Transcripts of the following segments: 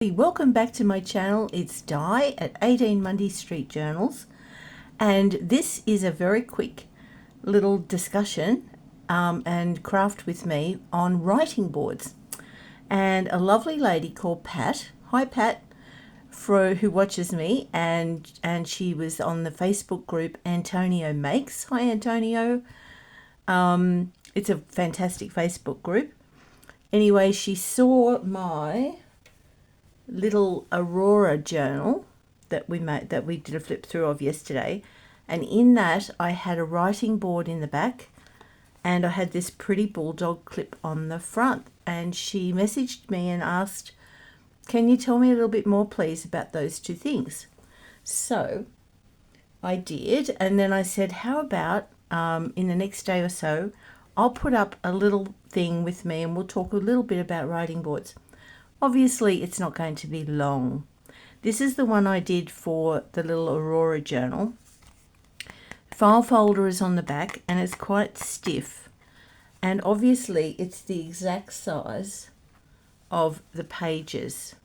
Welcome back to my channel. It's Di at 18 Mundy Street Journals, and this is a very quick little discussion and craft with me on writing boards. And a lovely lady called Pat, hi Pat, who watches me, and she was on the Facebook group Antonio Makes. Hi Antonio. It's a fantastic Facebook group. Anyway, she saw my little Aurora journal that we did a flip through of yesterday, and in that I had a writing board in the back and I had this pretty bulldog clip on the front, and she messaged me and asked, can you tell me a little bit more please about those two things? So I did, and then I said, how about in the next day or so I'll put up a little thing with me and we'll talk a little bit about writing boards. Obviously, it's not going to be long. This is the one I did for the little Aurora journal. File folder is on the back and it's quite stiff. And obviously, it's the exact size of the pages.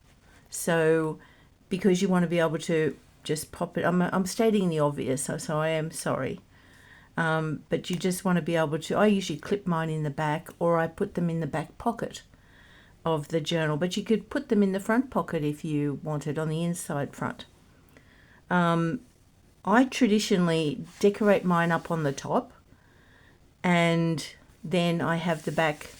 So, because you want to be able to just pop it, I'm stating the obvious, so I am sorry. But you just want to be able to, I usually clip mine in the back, or I put them in the back pocket of the journal, but you could put them in the front pocket if you wanted, on the inside front. I traditionally decorate mine up on the top, and then I have the back.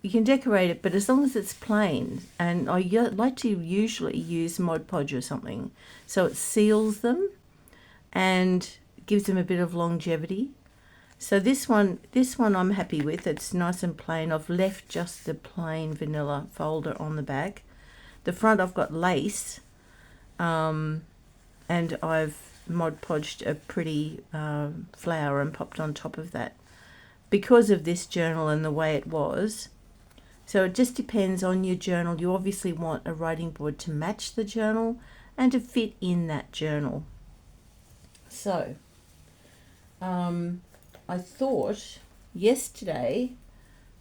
You can decorate it, but as long as it's plain, and I like to usually use Mod Podge or something, so it seals them and gives them a bit of longevity. So this one I'm happy with. It's nice and plain. I've left just the plain vanilla folder on the back. The front I've got lace, and I've Mod Podged a pretty flower and popped on top of that because of this journal and the way it was. So it just depends on your journal. You obviously want a writing board to match the journal and to fit in that journal. So I thought yesterday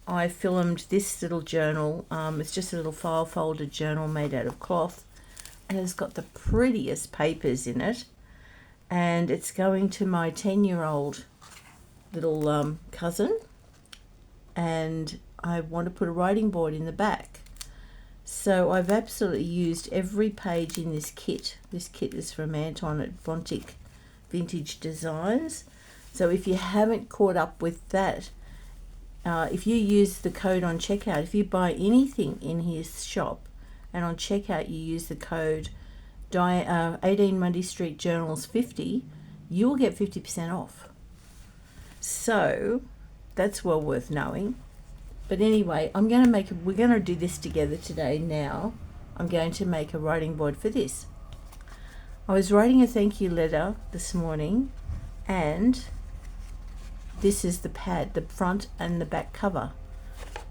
I filmed this little journal. It's just a little file folder journal made out of cloth, and it's got the prettiest papers in it, and it's going to my 10-year-old little cousin, and I want to put a writing board in the back. So I've absolutely used every page in this kit. This kit is from Anton at Bontic Vintage Designs. So if you haven't caught up with that, if you use the code on checkout, if you buy anything in his shop and on checkout you use the code 18 Mundy Street Journals 50, you'll get 50% off. So that's well worth knowing. But anyway, we're going to do this together today now. I'm going to make a writing board for this. I was writing a thank you letter this morning, and this is the pad, the front and the back cover.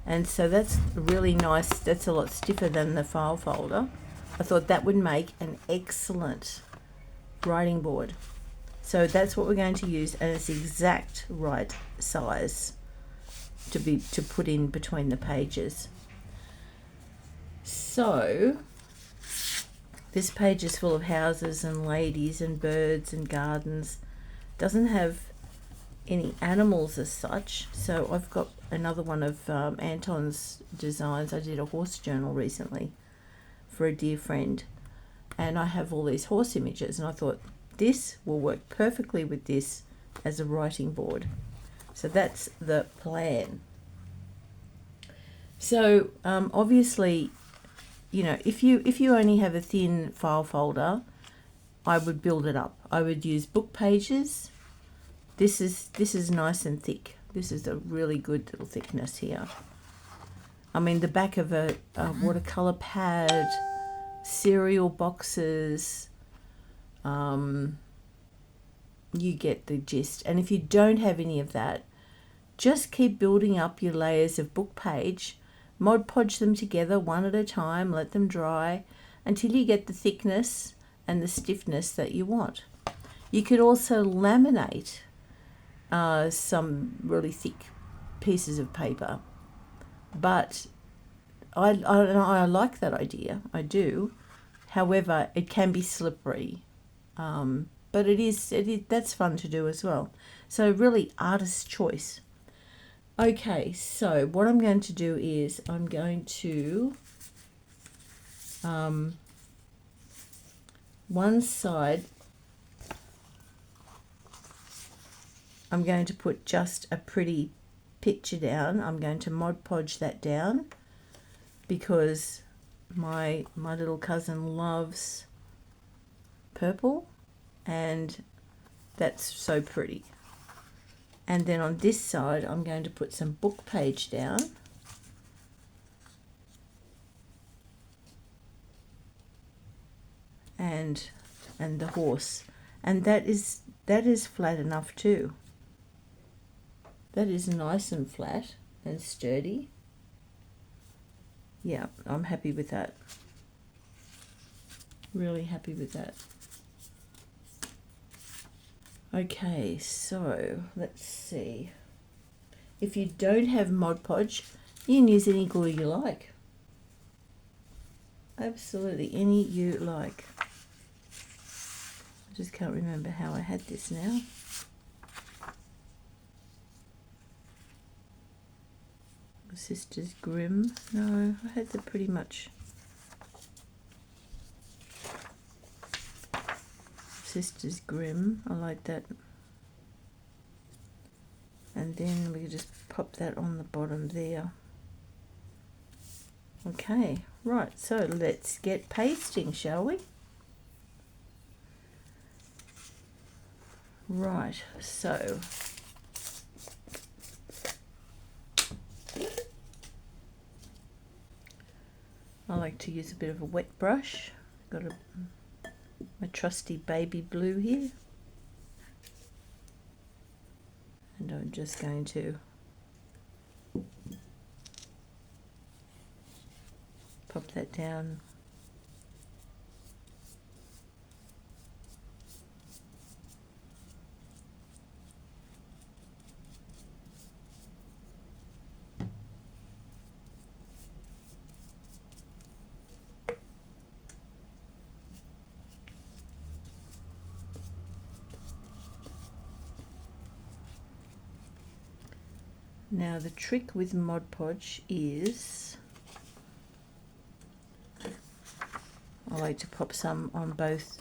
And so that's really nice. That's a lot stiffer than the file folder. I thought that would make an excellent writing board. So that's what we're going to use, and it's the exact right size to put in between the pages. So this page is full of houses and ladies and birds and gardens. Doesn't have any animals as such. So I've got another one of Anton's designs. I did a horse journal recently for a dear friend, and I have all these horse images, and I thought this will work perfectly with this as a writing board. So that's the plan. So obviously, you know, if you only have a thin file folder, I would build it up. I would use book pages. This is nice and thick. This is a really good little thickness here. I mean, the back of a watercolor pad, cereal boxes, you get the gist. And if you don't have any of that, just keep building up your layers of book page. Mod Podge them together one at a time, let them dry until you get the thickness and the stiffness that you want. You could also laminate some really thick pieces of paper, but I like that idea. I do. However, it can be slippery. But it is that's fun to do as well. So really, artist's choice. Okay, so what I'm going to do is I'm going to one side I'm going to put just a pretty picture down. I'm going to Mod Podge that down because my little cousin loves purple and that's so pretty. And then on this side I'm going to put some book page down. And the horse. And that is flat enough too. That is nice and flat and sturdy. Yeah, I'm happy with that. Really happy with that. Okay, so let's see. If you don't have Mod Podge, you can use any glue you like. Absolutely any you like. I just can't remember how I had this now. Sisters Grimm. No, I had the pretty much. Sisters Grimm. I like that. And then we can just pop that on the bottom there. Okay, right, so let's get pasting, shall we? Right, so I like to use a bit of a wet brush. Got my trusty baby blue here. And I'm just going to pop that down. Now the trick with Mod Podge is I like to pop some on both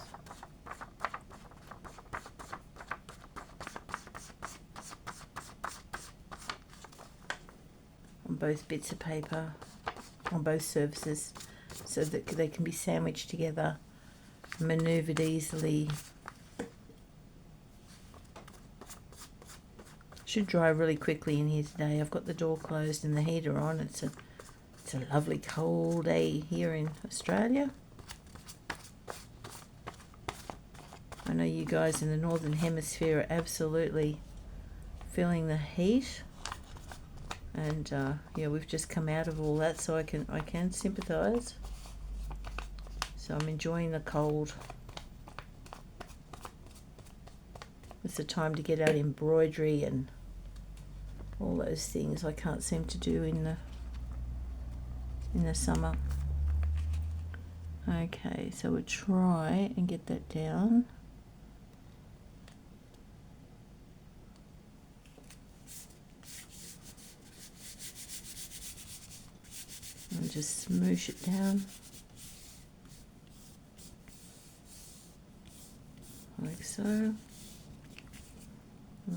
bits of paper, on both surfaces, so that they can be sandwiched together, maneuvered easily. Should dry really quickly in here today. I've got the door closed and the heater on. It's a lovely cold day here in Australia. I know you guys in the northern hemisphere are absolutely feeling the heat, and yeah, we've just come out of all that, so I can sympathise. So I'm enjoying the cold. It's the time to get out embroidery and all those things I can't seem to do in the summer. Okay, so we'll try and get that down. And just smoosh it down like so. And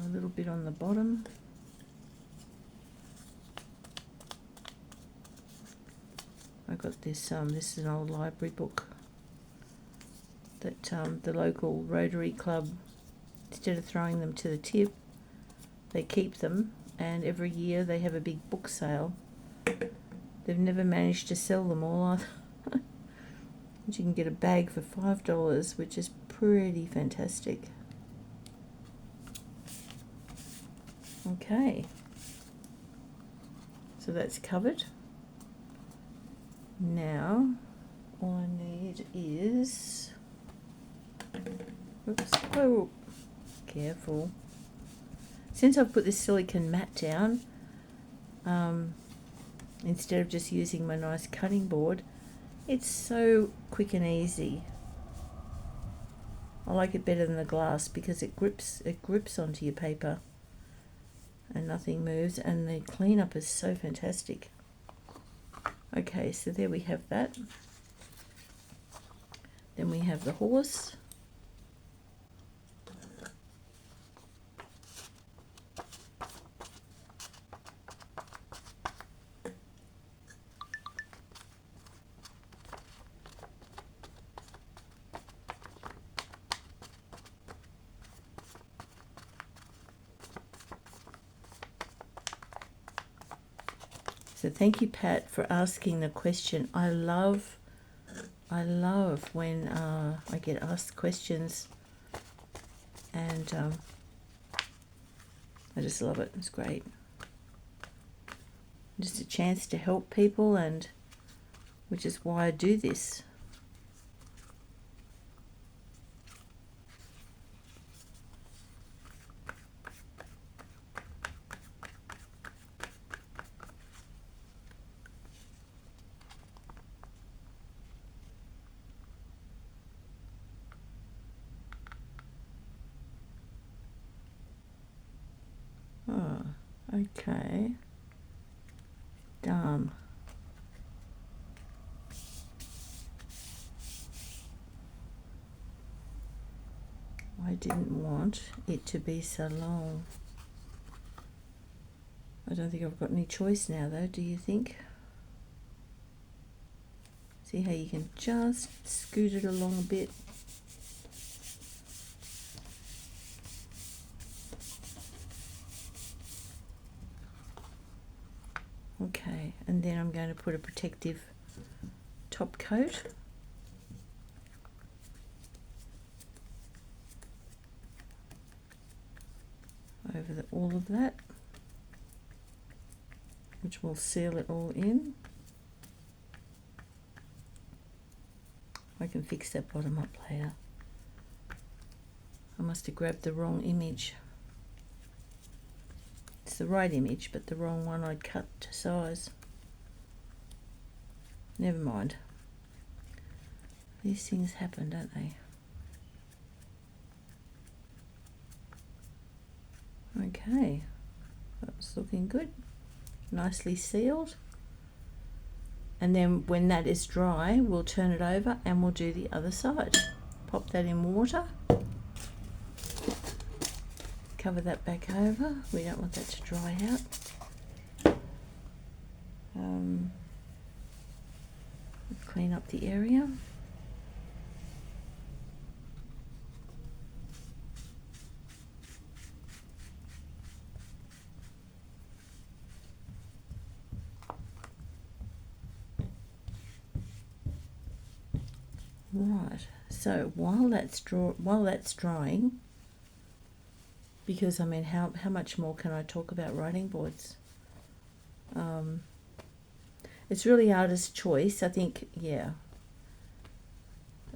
a little bit on the bottom. I got this this is an old library book that the local Rotary Club, instead of throwing them to the tip, they keep them, and every year they have a big book sale. They've never managed to sell them all. You can get a bag for $5, which is pretty fantastic. Okay, so that's covered. Now all I need is, oops, oh, careful. Since I've put this silicone mat down, instead of just using my nice cutting board. It's so quick and easy. I like it better than the glass because it grips onto your paper and nothing moves, and the cleanup is so fantastic. Okay, so there we have that. Then we have the horse. So thank you, Pat, for asking the question. I love when I get asked questions, and I just love it. It's great. Just a chance to help people, and which is why I do this. Oh, okay. Done. I didn't want it to be so long. I don't think I've got any choice now, though, do you think? See how you can just scoot it along a bit. Okay, and then I'm going to put a protective top coat over all of that, which will seal it all in. I can fix that bottom up later. I must have grabbed the wrong image. It's the right image, but the wrong one I'd cut to size. Never mind. These things happen, don't they? Okay, that's looking good. Nicely sealed. And then when that is dry, we'll turn it over and we'll do the other side. Pop that in water. Cover that back over. We don't want that to dry out. Clean up the area. Right, so while that's drying, because I mean, how much more can I talk about writing boards? It's really artist's choice, I think. Yeah,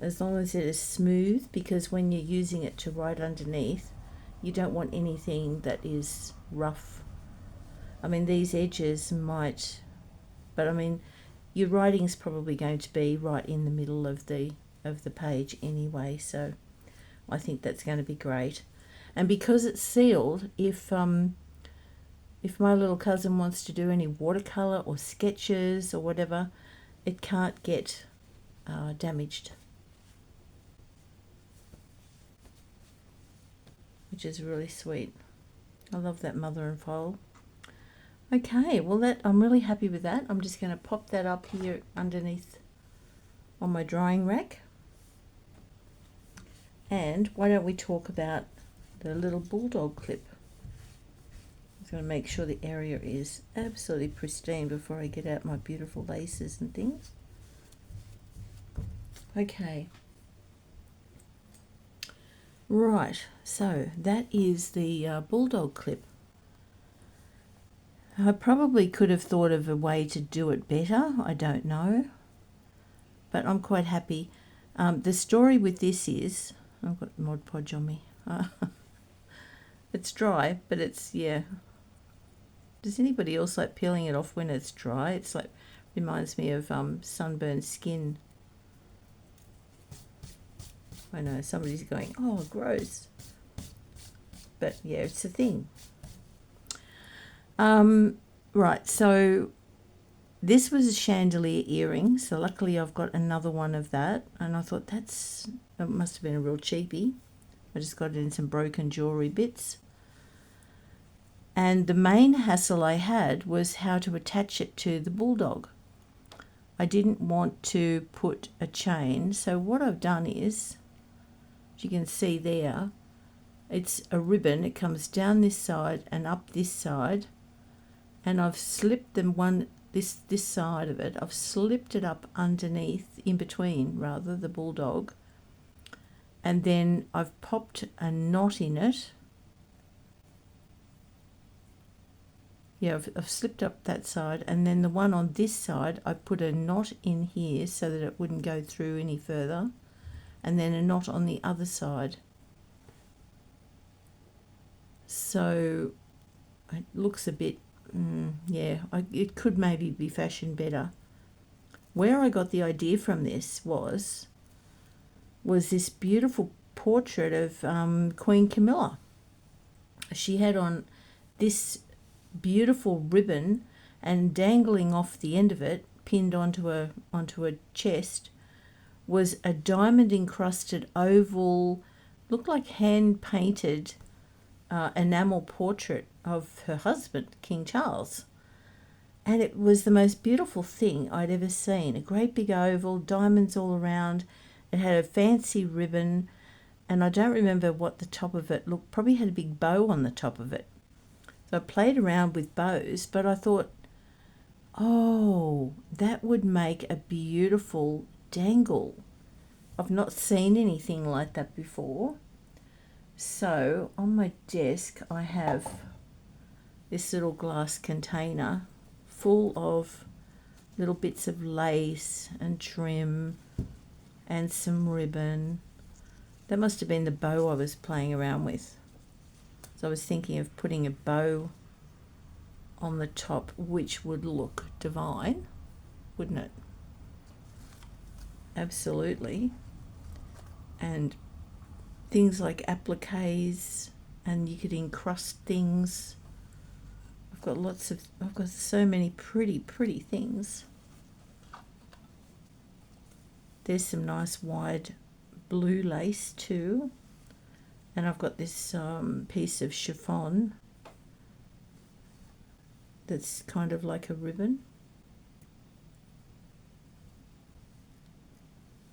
as long as it is smooth, because when you're using it to write underneath, you don't want anything that is rough. I mean, these edges might, but I mean, your writing's probably going to be right in the middle of the page anyway, so I think that's going to be great. And because it's sealed, if my little cousin wants to do any watercolor or sketches or whatever, it can't get damaged, which is really sweet. I love that mother and foal. Okay, well, I'm really happy with that. I'm just going to pop that up here underneath on my drying rack. And why don't we talk about the little bulldog clip? I'm just going to make sure the area is absolutely pristine before I get out my beautiful laces and things. Okay. Right, so that is the bulldog clip. I probably could have thought of a way to do it better, I don't know, but I'm quite happy. The story with this is, I've got Mod Podge on me. It's dry, but it's, yeah, Does anybody else like peeling it off when it's dry? It's like, reminds me of sunburned skin. I know somebody's going, oh, gross. But yeah, it's a thing. Right, so this was a chandelier earring. So luckily I've got another one of that. And I thought it must have been a real cheapie. I just got it in some broken jewellery bits. And the main hassle I had was how to attach it to the bulldog. I didn't want to put a chain. So what I've done is, as you can see there, it's a ribbon. It comes down this side and up this side. And I've slipped them this side of it. I've slipped it up underneath, in between rather, the bulldog. And then I've popped a knot in it. Yeah, I've slipped up that side, and then the one on this side, I put a knot in here so that it wouldn't go through any further, and then a knot on the other side. So it looks a bit, it could maybe be fashioned better. Where I got the idea from this was this beautiful portrait of Queen Camilla. She had on this beautiful ribbon, and dangling off the end of it, pinned onto a chest, was a diamond encrusted oval, looked like hand painted enamel portrait of her husband, King Charles. And it was the most beautiful thing I'd ever seen. A great big oval, diamonds all around. It had a fancy ribbon, and I don't remember what the top of it looked. Probably had a big bow on the top of it. So I played around with bows, but I thought, oh, that would make a beautiful dangle. I've not seen anything like that before. So on my desk I have this little glass container full of little bits of lace and trim and some ribbon. That must have been the bow I was playing around with. So I was thinking of putting a bow on the top, which would look divine, wouldn't it? Absolutely. And things like appliques, and you could encrust things. I've got so many pretty things. There's some nice wide blue lace too. And I've got this piece of chiffon that's kind of like a ribbon.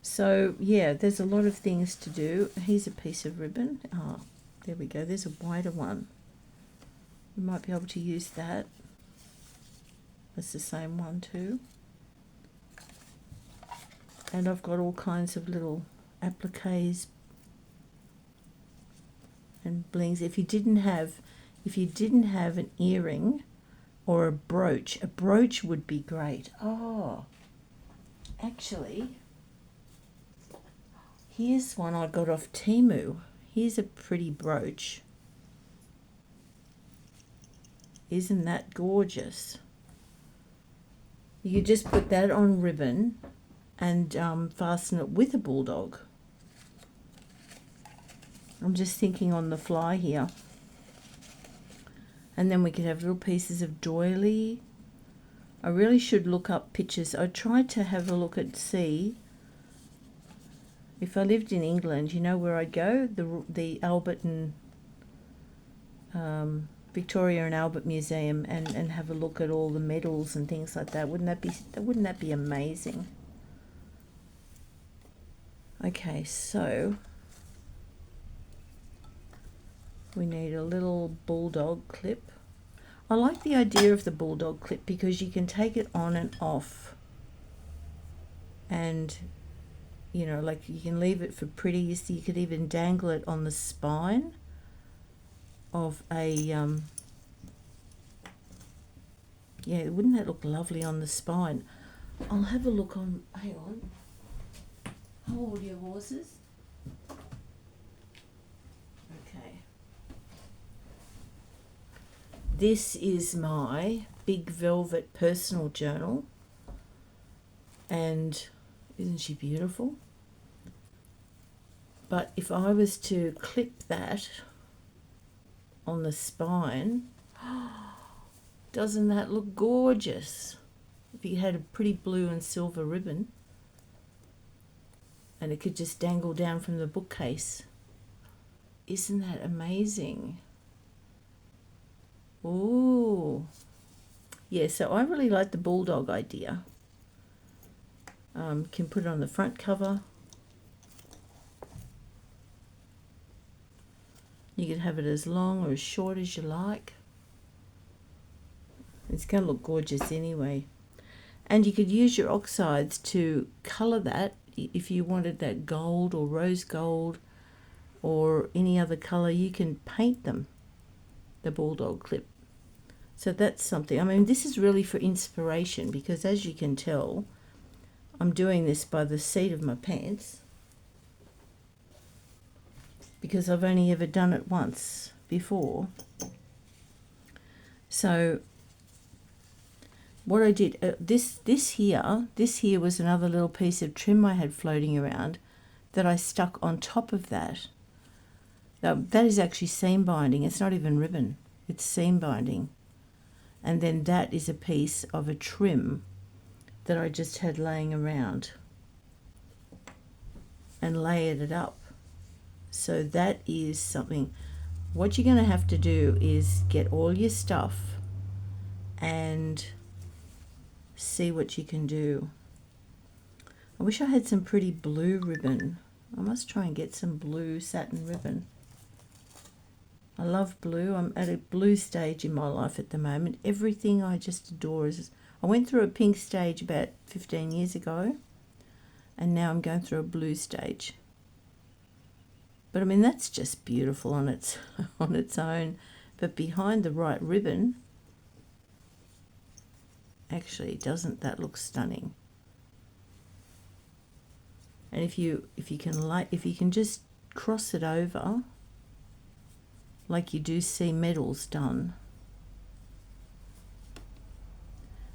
So yeah, there's a lot of things to do. Here's a piece of ribbon. Oh, there we go. There's a wider one. We might be able to use that. That's the same one too. And I've got all kinds of little appliques and blings. If you didn't have an earring or a brooch would be great. Oh, actually, here's one I got off Temu. Here's a pretty brooch. Isn't that gorgeous? You could just put that on ribbon and fasten it with a bulldog. I'm just thinking on the fly here. And then we could have little pieces of doily. I really should look up pictures. I tried to have a look at see. If I lived in England, you know where I'd go? The Albert and Victoria and Albert Museum, and have a look at all the medals and things like that. Wouldn't that be amazing? Okay, so we need a little bulldog clip. I like the idea of the bulldog clip because you can take it on and off, and you know, like you can leave it for pretties. You could even dangle it on the spine of a yeah, wouldn't that look lovely on the spine? I'll have a look on, hang on. Hold your horses. Okay. This is my big velvet personal journal, and isn't she beautiful? But if I was to clip that on the spine, doesn't that look gorgeous? If you had a pretty blue and silver ribbon and it could just dangle down from the bookcase. Isn't that amazing? Ooh. Yeah, so I really like the bulldog idea. Can put it on the front cover. You could have it as long or as short as you like. It's going to look gorgeous anyway. And you could use your oxides to colour that if you wanted that gold or rose gold or any other colour. You can paint them, the bulldog clip. So that's something. I mean, this is really for inspiration because, as you can tell, I'm doing this by the seat of my pants because I've only ever done it once before. So what I did, this here was another little piece of trim I had floating around that I stuck on top of that. Now, that is actually seam binding. It's not even ribbon. It's seam binding. And then that is a piece of a trim that I just had laying around and layered it up. So that is something. What you're going to have to do is get all your stuff and see what you can do. I wish I had some pretty blue ribbon. I must try and get some blue satin ribbon. I love blue. I'm at a blue stage in my life at the moment. Everything I just adore is... I went through a pink stage about 15 years ago, and now I'm going through a blue stage. But I mean, that's just beautiful on its own. But behind the right ribbon, actually, doesn't that look stunning? And if you can just cross it over, like you do see medals done.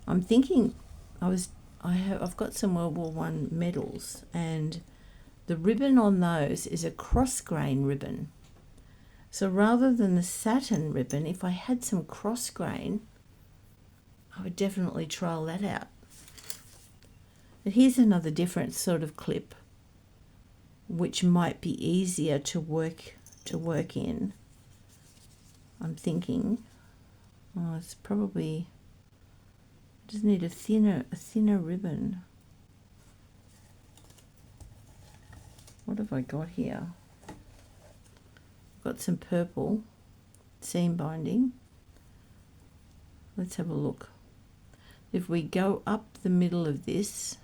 I'm thinking I've got some World War I medals, and the ribbon on those is a cross grain ribbon. So rather than the satin ribbon, if I had some cross grain, I would definitely trial that out. But here's another different sort of clip, which might be easier to work in. I'm thinking, it's probably just need a thinner ribbon. What have I got here? I've got some purple seam binding. Let's have a look. If we go up the middle of this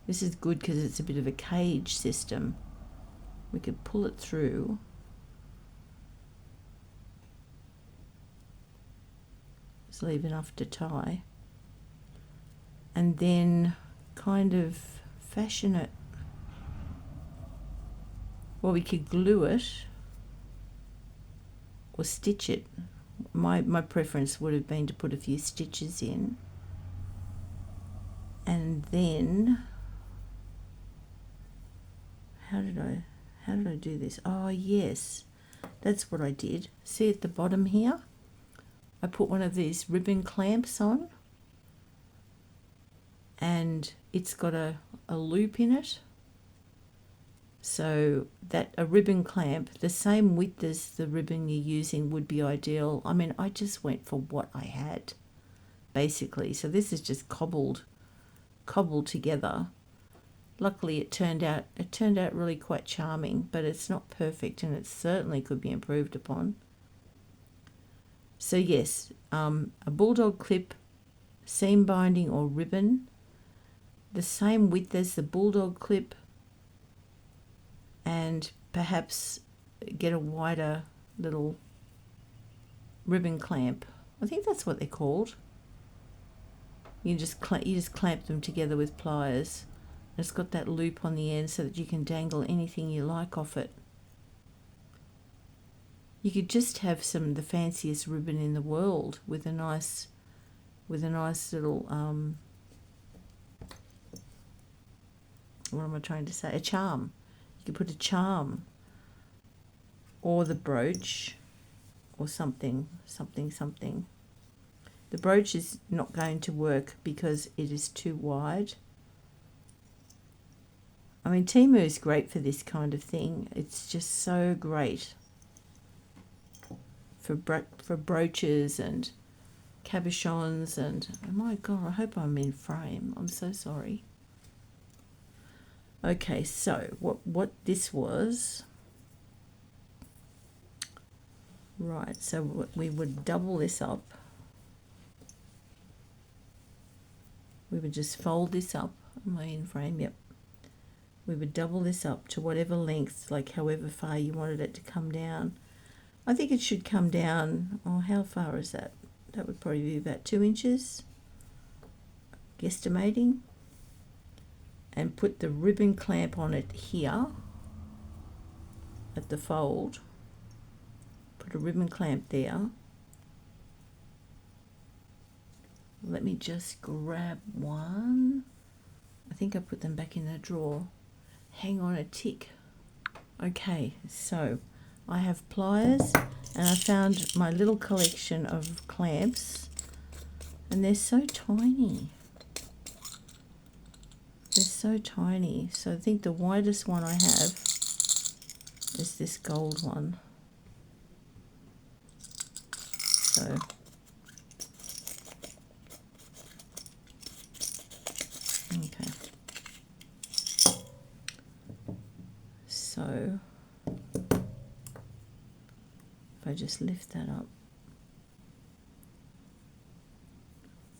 is good because it's a bit of a cage system. We could pull it through. Just leave enough to tie. And then kind of fashion it. Well, we could glue it or stitch it. My preference would have been to put a few stitches in. And then, how did I do this? Oh yes, that's what I did. See at the bottom here, I put one of these ribbon clamps on, and it's got a loop in it. So that a ribbon clamp, the same width as the ribbon you're using, would be ideal. I mean, I just went for what I had, basically. So this is just cobbled together. Luckily it turned out really quite charming, but it's not perfect and it certainly could be improved upon. So yes, a bulldog clip, seam binding or ribbon, the same width as the bulldog clip, and perhaps get a wider little ribbon clamp. I think that's what they're called. You just clamp them together with pliers. It's got that loop on the end so that you can dangle anything you like off it. You could just have the fanciest ribbon in the world with a nice little what am I trying to say? A charm. You could put a charm or the brooch or something. The brooch is not going to work because it is too wide. I mean, Temu is great for this kind of thing. It's just so great for brooches and cabochons and, oh my God, I hope I'm in frame. I'm so sorry. Okay, so what this was, right, so we would double this up. We would just fold this up. Am I in frame? Yep. We would double this up to whatever length, like however far you wanted it to come down. I think it should come down, oh, how far is that? That would probably be about 2 inches, guesstimating. And put the ribbon clamp on it here at the fold. Put a ribbon clamp there. Let me just grab one. I think I put them back in the drawer. Hang on a tick. Okay, so I have pliers and I found my little collection of clamps, and they're so tiny. They're so tiny. So I think the widest one I have is this gold one. So okay. So if I just lift that up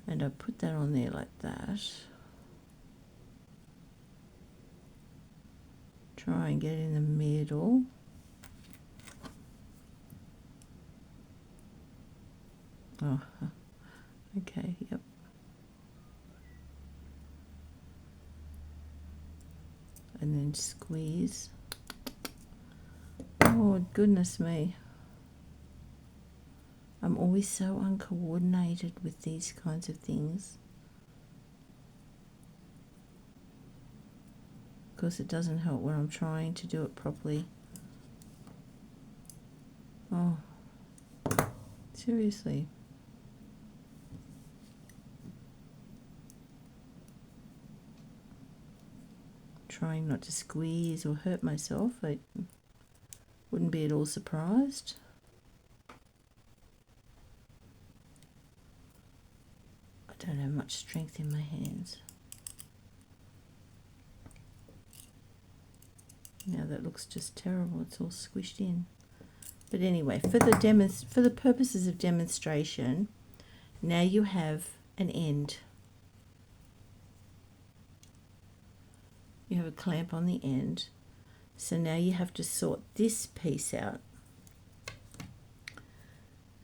and I put that on there like that, try and get in the middle. Oh, okay, yep. And then squeeze. Oh, goodness me. I'm always so uncoordinated with these kinds of things. Of course, it doesn't help when I'm trying to do it properly. Oh, seriously. Trying not to squeeze or hurt myself. I wouldn't be at all surprised. I don't have much strength in my hands. Now that looks just terrible. It's all squished in. But anyway, for the purposes of demonstration, now you have an end. You have a clamp on the end. So now you have to sort this piece out.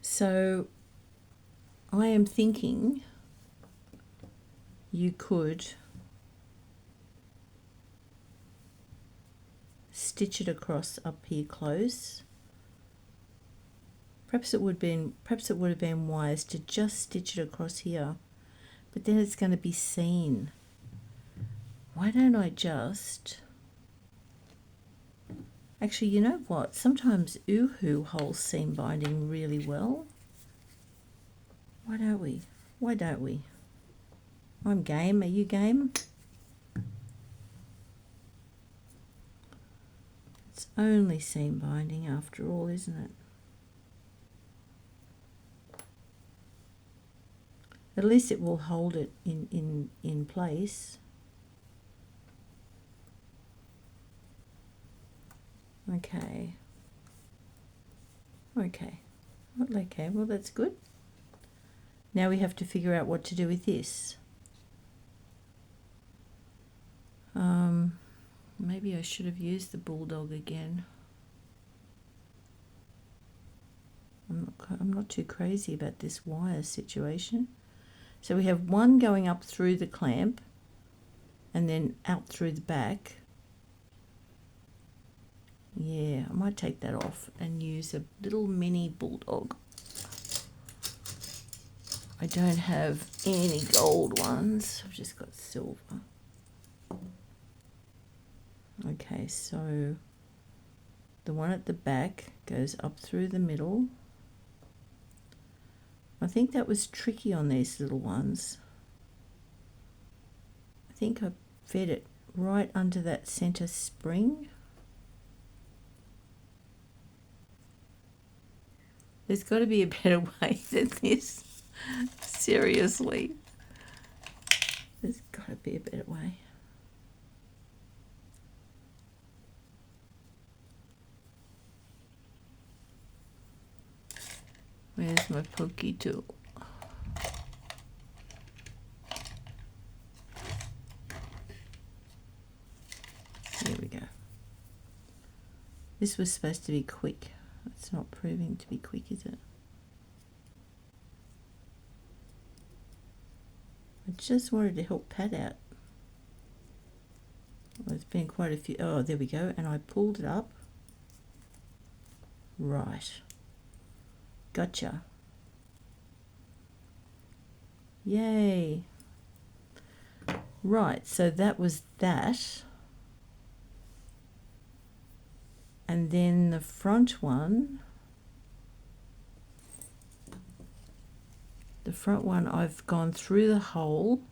So I am thinking you could stitch it across up here close. Perhaps it would have been wise to just stitch it across here, but then it's going to be seen. Why don't I just... Actually, you know what? Sometimes Oohoo holds seam binding really well. Why don't we? Why don't we? I'm game. Are you game? It's only seam binding after all, isn't it? At least it will hold it in place. Okay. Okay. Okay, well that's good. Now we have to figure out what to do with this. Maybe I should have used the bulldog again. I'm not too crazy about this wire situation. So we have one going up through the clamp and then out through the back. Yeah, I might take that off and use a little mini bulldog. I don't have any gold ones. I've just got silver. Okay, so the one at the back goes up through the middle. I think that was tricky on these little ones. I think I fed it right under that center spring. There's got to be a better way than this. Seriously. There's got to be a better way. Where's my pokey tool? There we go. This was supposed to be quick. It's not proving to be quick, is it? I just wanted to help Pat out. Well, there's been quite a few. Oh, there we go. And I pulled it up. Right. Gotcha. Yay. Right, so that was that. And then the front one, I've gone through the hole.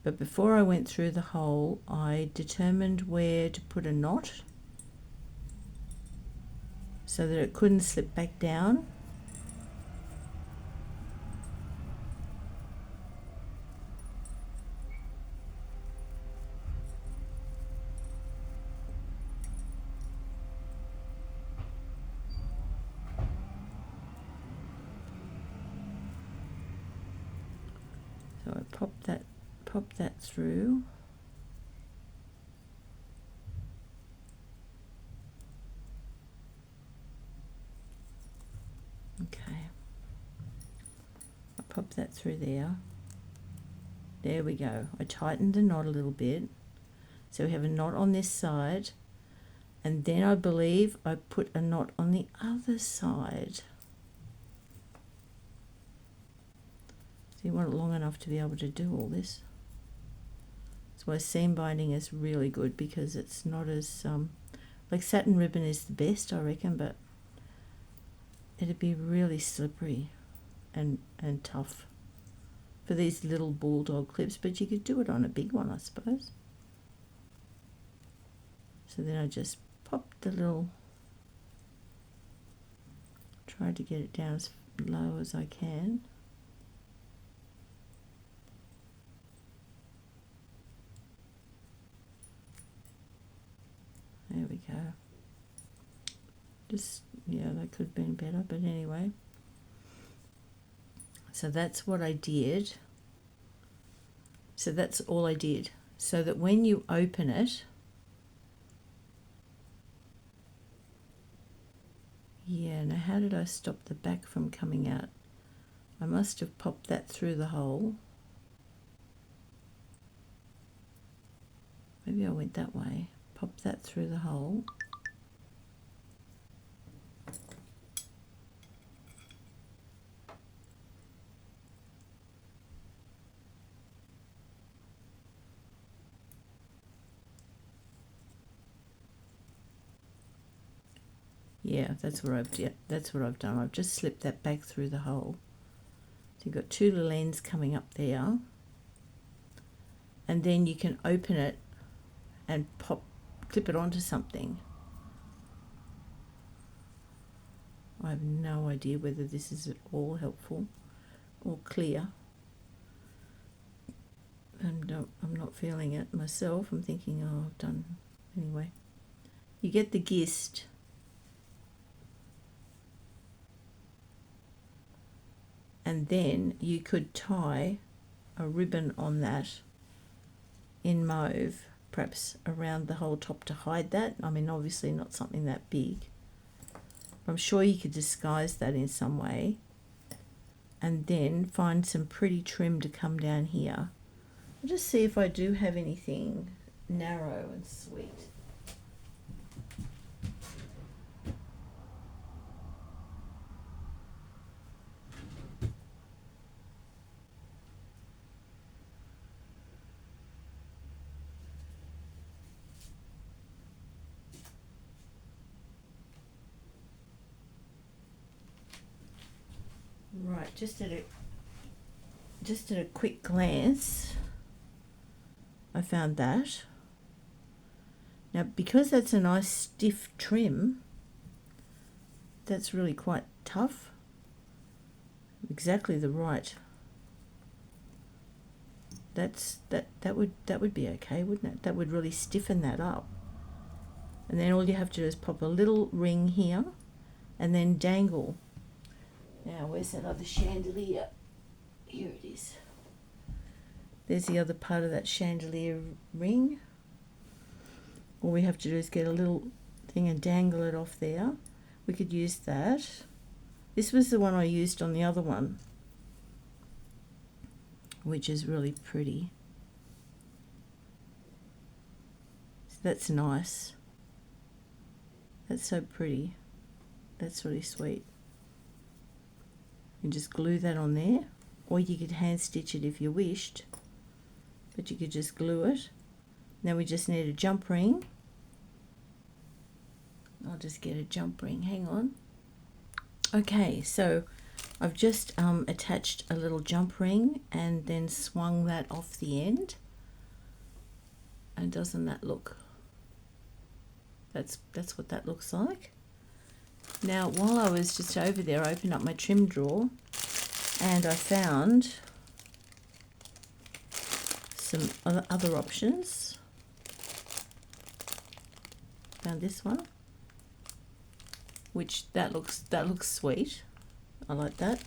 But before I went through the hole, I determined where to put a knot so that it couldn't slip back down. So I pop that through. Okay. I pop that through there. There we go. I tightened the knot a little bit. So we have a knot on this side. And then I believe I put a knot on the other side. So you want it long enough to be able to do all this. That's why seam binding is really good, because it's not as, like satin ribbon is the best, I reckon, but it'd be really slippery and tough for these little bulldog clips, but you could do it on a big one, I suppose. So then I just popped the little, tried to get it down as low as I can. There we go. Just, yeah, that could have been better, but anyway. So that's what I did. So that's all I did. So that when you open it, yeah, now how did I stop the back from coming out? I must have popped that through the hole. Maybe I went that way. Pop that through the hole. Yeah, that's what I've done. I've just slipped that back through the hole. So you've got two little ends coming up there. And then you can open it and clip it onto something. I have no idea whether this is at all helpful or clear. And I'm not feeling it myself. I'm thinking, oh, I've done anyway. You get the gist. And then you could tie a ribbon on that in mauve, perhaps around the whole top to hide that. I mean, obviously not something that big. I'm sure you could disguise that in some way. And then find some pretty trim to come down here. I'll just see if I do have anything narrow and sweet. right, just at a quick glance, I found that. Now, because that's a nice stiff trim, that's really quite tough. Exactly the right. That would be okay, wouldn't it? That would really stiffen that up. And then all you have to do is pop a little ring here and then dangle. Now, where's that other chandelier? Here it is. There's the other part of that chandelier ring. All we have to do is get a little thing and dangle it off there. We could use that. This was the one I used on the other one, which is really pretty. So that's nice. That's so pretty. That's really sweet. You just glue that on there, or you could hand stitch it if you wished, but you could just glue it. Now we just need a jump ring. I'll just get a jump ring, hang on. Okay, so I've just attached a little jump ring and then swung that off the end. And doesn't that look? That's what that looks like. Now, while I was just over there, I opened up my trim drawer and I found some other options. Found this one, which that looks sweet. I like that.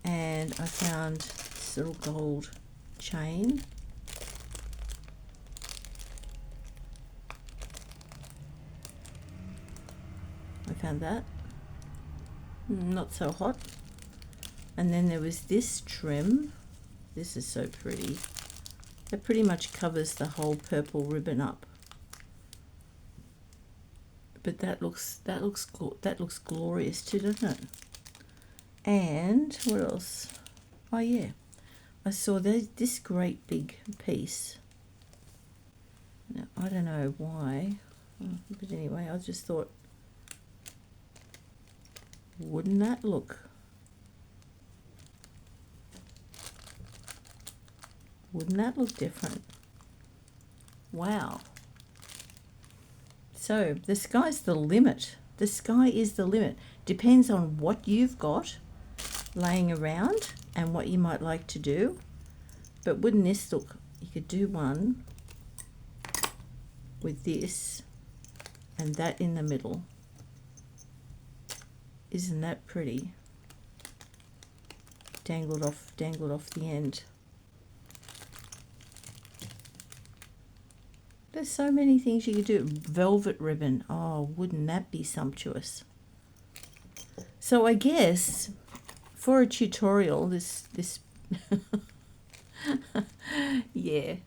And I found this little gold chain. I found that. Not so hot. And then there was this trim. This is so pretty. That pretty much covers the whole purple ribbon up. But that looks glorious too, doesn't it? And what else? Oh yeah, I saw this great big piece. Now I don't know why, but anyway, I just thought, wouldn't that look? Wouldn't that look different? Wow. So the sky's the limit. The sky is the limit. Depends on what you've got laying around and what you might like to do. But wouldn't this look? You could do one with this and that in the middle. Isn't that pretty? Dangled off the end. There's so many things you could do. Velvet ribbon. Oh, wouldn't that be sumptuous? So I guess for a tutorial, this yeah,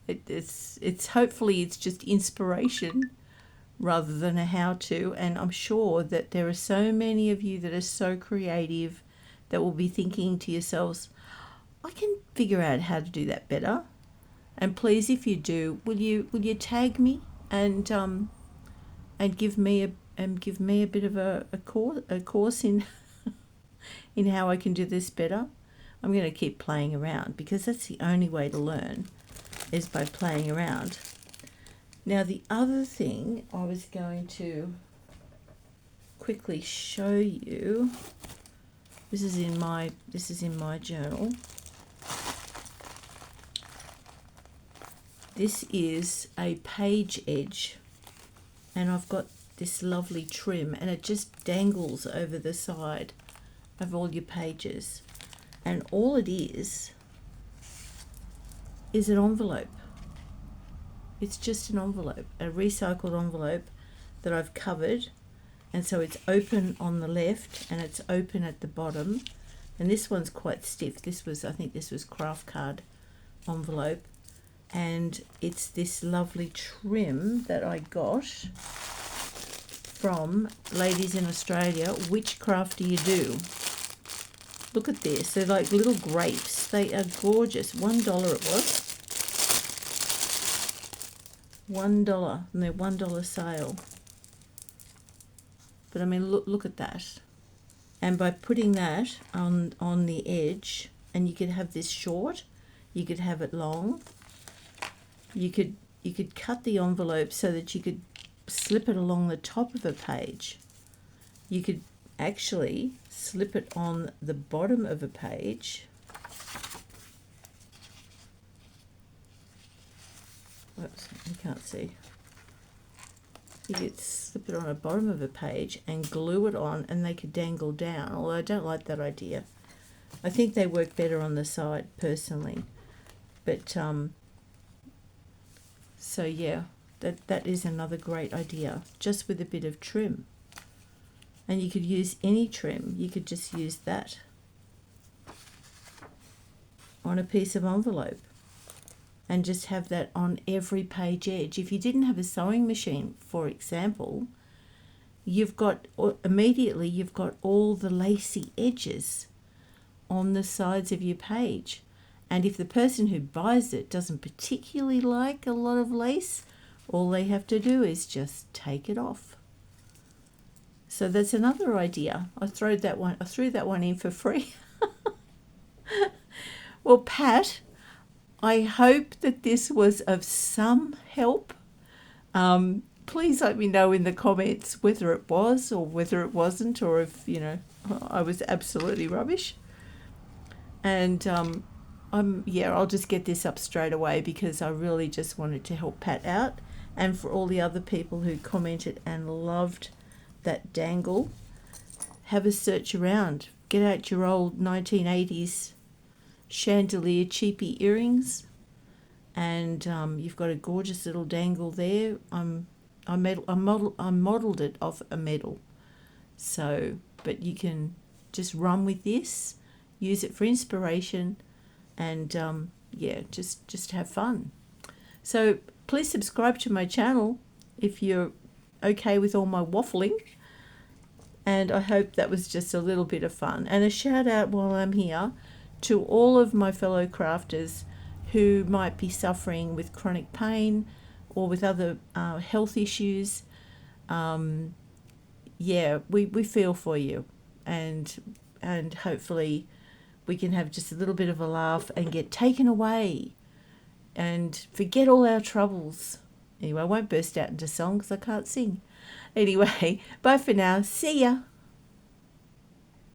it's hopefully it's just inspiration rather than a how-to. And I'm sure that there are so many of you that are so creative that will be thinking to yourselves, I can figure out how to do that better. And please, if you do, will you tag me and give me a bit of a course in in how I can do this better. I'm going to keep playing around because that's the only way to learn, is by playing around. Now the other thing I was going to quickly show you. This is in my journal. This is a page edge, and I've got this lovely trim, and it just dangles over the side of all your pages. And all it is an envelope. It's just an envelope, a recycled envelope that I've covered, and so it's open on the left and it's open at the bottom. And this one's quite stiff. I think this was craft card envelope. And it's this lovely trim that I got from ladies in Australia. Which craft do you do? Look at this. They're like little grapes. They are gorgeous. $1 it was. $1, and they're $1 sale. But I mean, look at that. And by putting that on the edge, and you could have this short, you could have it long, you could cut the envelope so that you could slip it along the top of a page. You could actually slip it on the bottom of a page. Whoops, you can't see. You could slip it on the bottom of a page and glue it on, and they could dangle down, although I don't like that idea. I think they work better on the side personally. But so yeah, that is another great idea, just with a bit of trim. And you could use any trim. You could just use that on a piece of envelope and just have that on every page edge. If you didn't have a sewing machine, for example, you've got immediately you've got all the lacy edges on the sides of your page. And if the person who buys it doesn't particularly like a lot of lace, all they have to do is just take it off. So that's another idea. I threw that one in for free. Well, Pat, I hope that this was of some help. Please let me know in the comments whether it was or whether it wasn't, or if, I was absolutely rubbish. And I'll just get this up straight away because I really just wanted to help Pat out, and for all the other people who commented and loved that dangle, have a search around. Get out your old 1980s chandelier cheapy earrings, and you've got a gorgeous little dangle there. I modelled it off a medal, so but you can just run with this, use it for inspiration, and just have fun. So please subscribe to my channel if you're okay with all my waffling. And I hope that was just a little bit of fun. And a shout out while I'm here to all of my fellow crafters who might be suffering with chronic pain or with other health issues. We feel for you, and hopefully we can have just a little bit of a laugh and get taken away and forget all our troubles. Anyway, I won't burst out into song because I can't sing. Anyway, bye for now. See ya.